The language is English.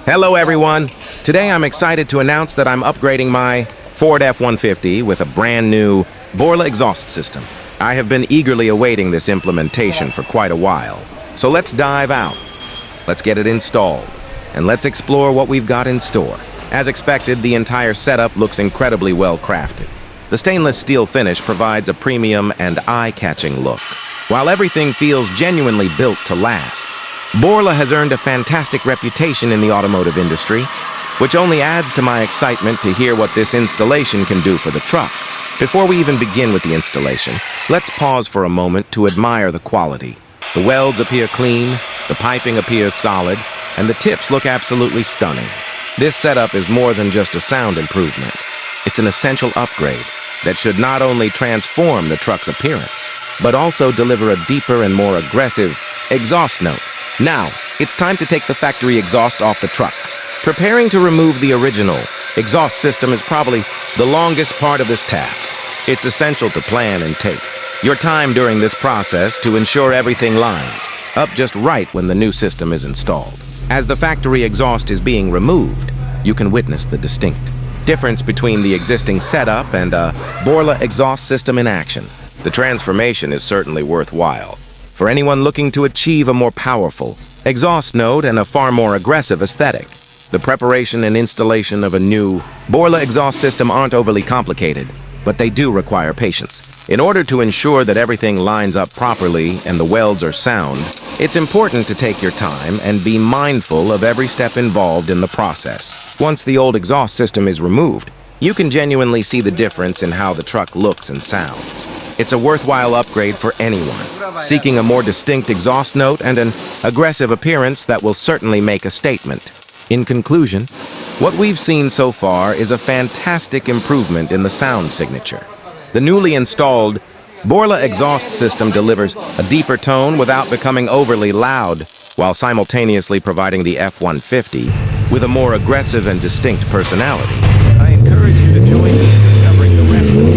Hello everyone! Today I'm excited to announce that I'm upgrading my Ford F-150 with a brand new Borla exhaust system. I have been eagerly awaiting this implementation for quite a while. So let's dive out. Let's get it installed. And let's explore what we've got in store. As expected, the entire setup looks incredibly well crafted. The stainless steel finish provides a premium and eye-catching look, while everything feels genuinely built to last. Borla has earned a fantastic reputation in the automotive industry, which only adds to my excitement to hear what this installation can do for the truck. Before we even begin with the installation, let's pause for a moment to admire the quality. The welds appear clean, the piping appears solid, and the tips look absolutely stunning. This setup is more than just a sound improvement. It's an essential upgrade that should not only transform the truck's appearance, but also deliver a deeper and more aggressive exhaust note. Now, it's time to take the factory exhaust off the truck. Preparing to remove the original exhaust system is probably the longest part of this task. It's essential to plan and take your time during this process to ensure everything lines up just right when the new system is installed. As the factory exhaust is being removed, you can witness the distinct difference between the existing setup and a Borla exhaust system in action. The transformation is certainly worthwhile for anyone looking to achieve a more powerful exhaust note and a far more aggressive aesthetic. The preparation and installation of a new Borla exhaust system aren't overly complicated, but they do require patience. In order to ensure that everything lines up properly and the welds are sound, it's important to take your time and be mindful of every step involved in the process. Once the old exhaust system is removed, you can genuinely see the difference in how the truck looks and sounds. It's a worthwhile upgrade for anyone seeking a more distinct exhaust note and an aggressive appearance that will certainly make a statement. In conclusion, what we've seen so far is a fantastic improvement in the sound signature. The newly installed Borla exhaust system delivers a deeper tone without becoming overly loud, while simultaneously providing the F-150 with a more aggressive and distinct personality. I encourage you to join me in discovering the rest of